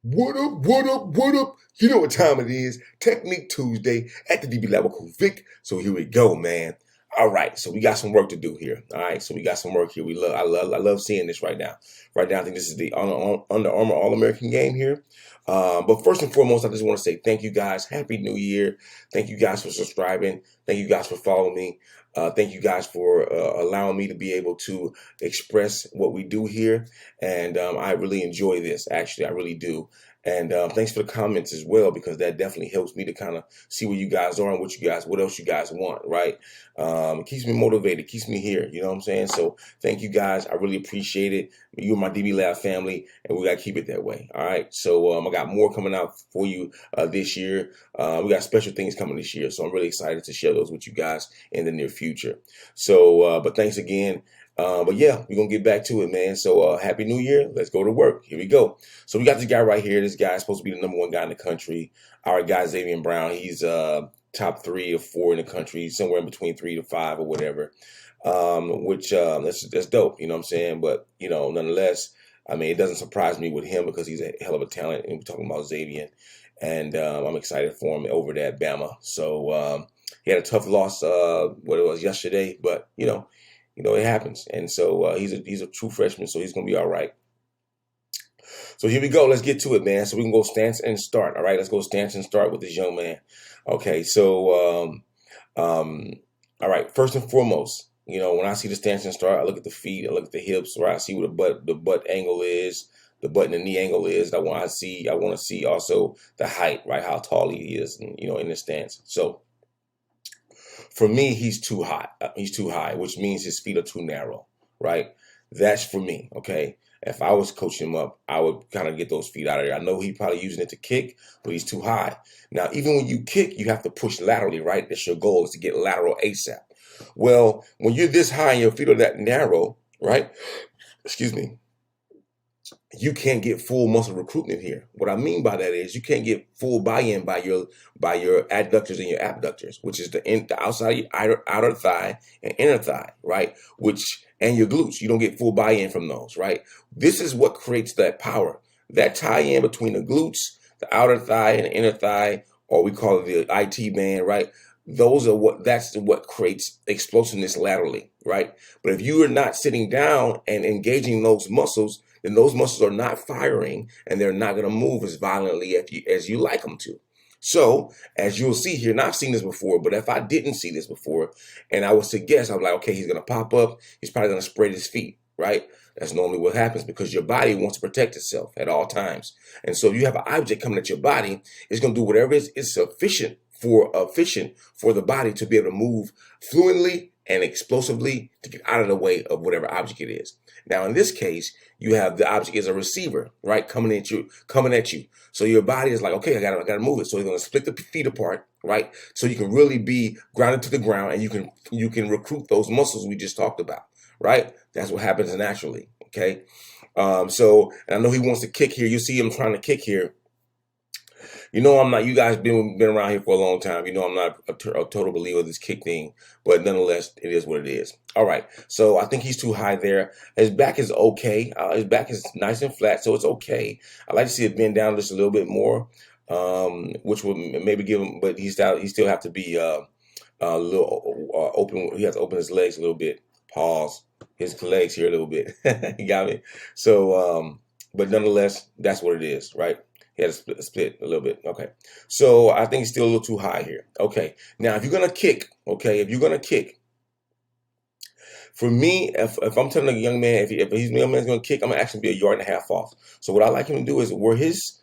What up, what up, what up? You know what time it is. Technique Tuesday at the DB Lab with Vic. So here we go, man. All right, so we got some work to do here. All right, so we got some work here. I love seeing this right now. Right now, I think this is the Under Armour All-American game here. But first and foremost, I just want to say thank you guys. Happy New Year. Thank you guys for subscribing. Thank you guys for following me. Thank you guys for allowing me to be able to express what we do here. And I really enjoy this. Actually, I really do. And thanks for the comments as well, because that definitely helps me to kind of see where you guys are and what else you guys want, right? It keeps me motivated, keeps me here. You know what I'm saying? So thank you guys. I really appreciate it. You're my DB Lab family, and we got to keep it that way. All right. So I got more coming out for you this year. We got special things coming this year. So I'm really excited to share those with you guys in the near future. So, but thanks again. But yeah, we're gonna get back to it, man. So happy new year. Let's go to work. Here we go. So we got this guy right here. This guy is supposed to be the number one guy in the country. Our guy Xavier Brown. He's top 3 or 4 in the country, somewhere in between 3 to 5 or whatever. Which that's dope, you know what I'm saying? But nonetheless, I mean, it doesn't surprise me with him because he's a hell of a talent, and we're talking about Xavier. And I'm excited for him over there at Bama. So he had a tough loss what it was yesterday, but it happens. And so he's a true freshman, so he's gonna be all right. So here we go. Let's get to it, man. So we can go stance and start. All right, let's go stance and start with this young man. Okay, so all right. First and foremost, when I see the stance and start, I look at the feet, I look at the hips, right? I see what the butt angle is, the butt and the knee angle is. I want to see also the height, right? How tall he is, and, in the stance. So for me, he's too high. He's too high, which means his feet are too narrow, right? That's for me, okay? If I was coaching him up, I would kind of get those feet out of there. I know he's probably using it to kick, but he's too high. Now, even when you kick, you have to push laterally, right? That's your goal, is to get lateral ASAP. Well, when you're this high and your feet are that narrow, right? Excuse me. You can't get full muscle recruitment here. What I mean by that is you can't get full buy-in by your adductors and your abductors, which is the outside of your outer thigh and inner thigh, right? And your glutes. You don't get full buy-in from those, right? This is what creates that power. That tie-in between the glutes, the outer thigh and the inner thigh, or we call it the IT band, right? That's what creates explosiveness laterally, right? But if you are not sitting down and engaging those muscles, then those muscles are not firing and they're not going to move as violently as you like them to. So, as you'll see here, and I've seen this before, but if I didn't see this before and I was to guess, I'm like, okay, he's going to pop up. He's probably going to spread his feet, right? That's normally what happens because your body wants to protect itself at all times. And so if you have an object coming at your body, it's going to do whatever is efficient for the body to be able to move fluently and explosively to get out of the way of whatever object it is. Now, in this case, you have the object as a receiver, right? Coming at you. So your body is like, okay, I gotta move it. So you're gonna split the feet apart, right? So you can really be grounded to the ground and you can recruit those muscles we just talked about, right? That's what happens naturally. Okay. And I know he wants to kick here. You see him trying to kick here. I'm not, you guys been around here for a long time. I'm not a total believer of this kick thing, but nonetheless, it is what it is. All right. So I think he's too high there. His back is okay. His back is nice and flat, so it's okay. I like to see it bend down just a little bit more, which would maybe give him, but he still have to be a little open. He has to open his legs a little bit. Pause. His legs here a little bit. You got me? So, but nonetheless, that's what it is, right? He had a split a little bit. Okay. So I think he's still a little too high here. Okay. Now, if you're going to kick, for me, if I'm telling a young man, if he's a young man's going to kick, I'm going to actually be a yard and a half off. So what I like him to do is where his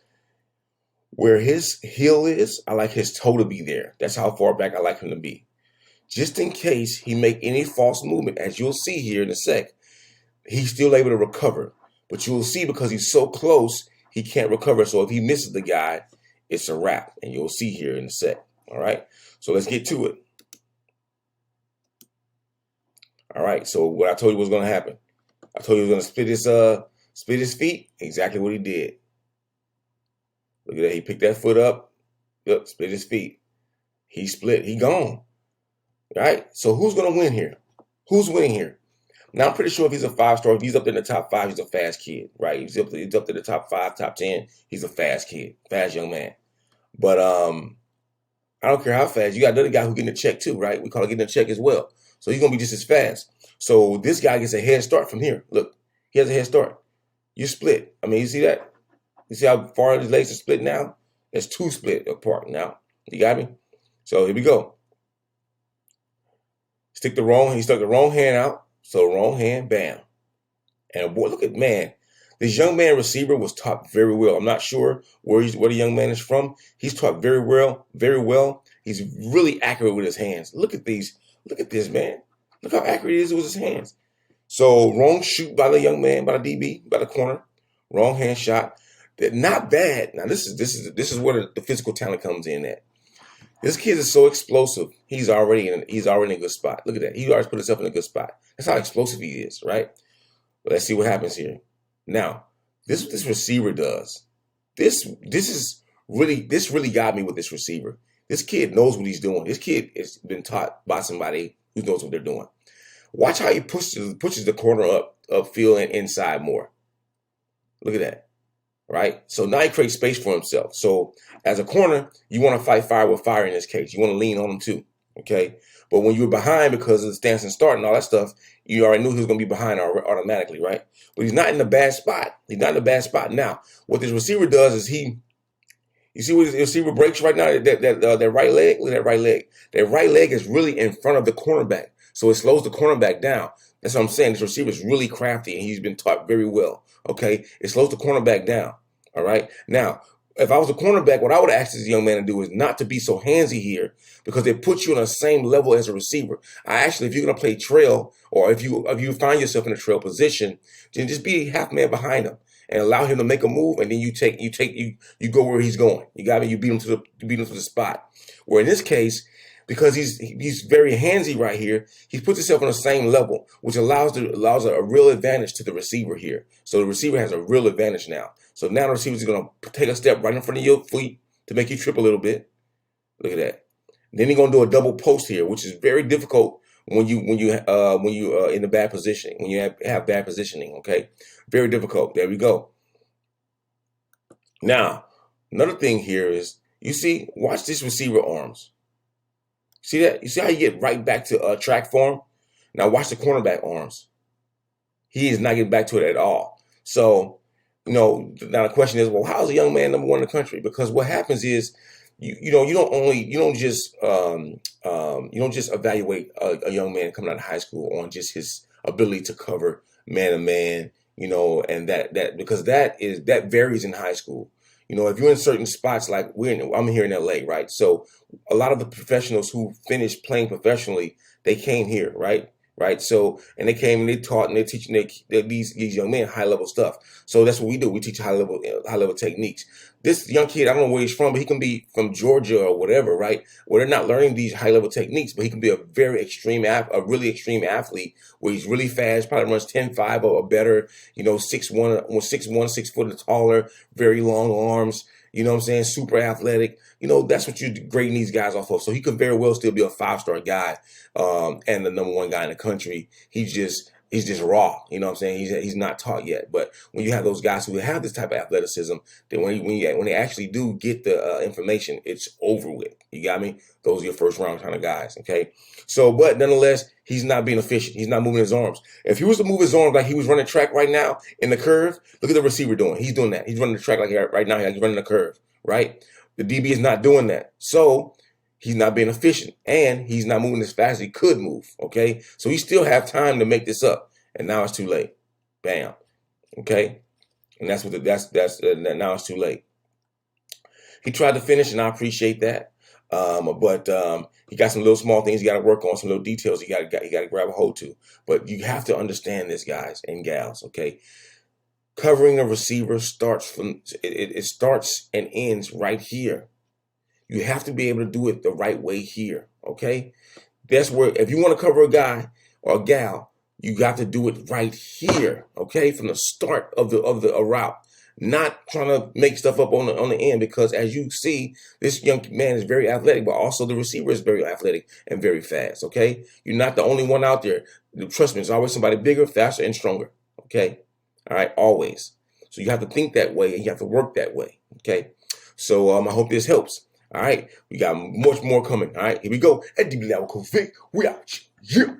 heel is, I like his toe to be there. That's how far back I like him to be. Just in case he make any false movement, as you'll see here in a sec, he's still able to recover. But you'll see because he's so close, he can't recover. So if he misses the guy, it's a wrap. And you'll see here in a sec. All right. So let's get to it. All right. So what I told you was going to happen. I told you he was going to split his feet. Exactly what he did. Look at that. He picked that foot up. Yep. Split his feet. He split. He gone. All right. So who's going to win here? Who's winning here? Now I'm pretty sure if he's a 5-star, if he's up in the top 5, he's a fast kid, right? He's up to the top 5, top 10. He's a fast kid, fast young man. But I don't care how fast. You got another guy who getting a check too, right? We call it getting a check as well. So he's gonna be just as fast. So this guy gets a head start from here. Look, he has a head start. You split. I mean, you see that? You see how far his legs are split now? It's 2 split apart now. You got me? So here we go. He stuck the wrong hand out. So wrong hand, bam. And boy, look at, man. This young man receiver was taught very well. I'm not sure where the young man is from. He's taught very well, very well. He's really accurate with his hands. Look at these. Look at this, man. Look how accurate he is with his hands. So wrong shoot by the young man, by the DB, by the corner. Wrong hand shot. Not bad. Now this is where the physical talent comes in at. This kid is so explosive. He's already in a good spot. Look at that. He already put himself in a good spot. That's how explosive he is, right? But let's see what happens here. Now, this is what this receiver does. This really got me with this receiver. This kid knows what he's doing. This kid has been taught by somebody who knows what they're doing. Watch how he pushes the corner upfield and inside more. Look at that. Right? So now he creates space for himself. So as a corner, you want to fight fire with fire in this case. You want to lean on him too. Okay? But when you're behind because of the stance and start and all that stuff, you already knew he was going to be behind automatically, right? But he's not in a bad spot. He's not in a bad spot. Now, what this receiver does is you see what his receiver breaks right now? That right leg? Look at that right leg. That right leg is really in front of the cornerback. So it slows the cornerback down. That's what I'm saying. This receiver is really crafty and he's been taught very well. Okay? It slows the cornerback down. All right? Now, if I was a cornerback, what I would ask this young man to do is not to be so handsy here because it puts you on the same level as a receiver. If you're going to play trail or if you find yourself in a trail position, then just be half man behind him and allow him to make a move, and then you go where he's going. You got me. You beat him to the spot. Where in this case, because he's very handsy right here, he puts himself on the same level, which allows a real advantage to the receiver here. So the receiver has a real advantage now. So now the receiver is going to take a step right in front of your feet to make you trip a little bit. Look at that. Then he's going to do a double post here, which is very difficult when you in a bad position, when you have bad positioning. Okay, very difficult. There we go. Now, another thing here is watch this receiver arms. See that? You see how you get right back to track form? Now watch the cornerback arms. He is not getting back to it at all. So, now the question is, well, how is a young man number 1 in the country? Because what happens is, you don't just evaluate a young man coming out of high school on just his ability to cover man to man, and that because that varies in high school. If you're in certain spots, like I'm here in LA, right? So a lot of the professionals who finished playing professionally, they came here, right? So, and they came and they taught and they're teaching these young men high level stuff. So that's what we do. We teach high level techniques. This young kid, I don't know where he's from, but he can be from Georgia or whatever, right? Where they're not learning these high level techniques, but he can be a really extreme athlete where he's really fast, probably runs 10.5 or better, 6'1", 6 foot and taller, very long arms, you know what I'm saying? Super athletic. That's what you're grading these guys off of. So he could very well still be a 5-star guy, and the number 1 guy in the country. He's just raw. You know what I'm saying? He's not taught yet. But when you have those guys who have this type of athleticism, then when they actually do get the information, it's over with. You got me? Those are your first round kind of guys. Okay. So, but nonetheless, he's not being efficient. He's not moving his arms. If he was to move his arms like he was running track right now in the curve, look at the receiver doing. He's doing that. He's running the track like right now. He's running the curve, right? The DB is not doing that. So he's not being efficient and he's not moving as fast as he could move. Okay. So he still have time to make this up. And now it's too late. Bam. Okay. And that's now it's too late. He tried to finish and I appreciate that. But he got some little small things you got to work on, some little details you got to grab a hold to. But you have to understand this, guys and gals. Okay. Covering a receiver starts and ends right here. You have to be able to do it the right way here. Okay. That's where, if you want to cover a guy or a gal, you got to do it right here. Okay. From the start of the route, not trying to make stuff up on the end, because as you see, this young man is very athletic, but also the receiver is very athletic and very fast. Okay, you're not the only one out there. Trust me, there's always somebody bigger, faster, and stronger. Okay, all right, always. So you have to think that way and you have to work that way. Okay, so I hope this helps. All right, we got much more coming. All right, here we go. At DB Level Vic, we out. Yeah.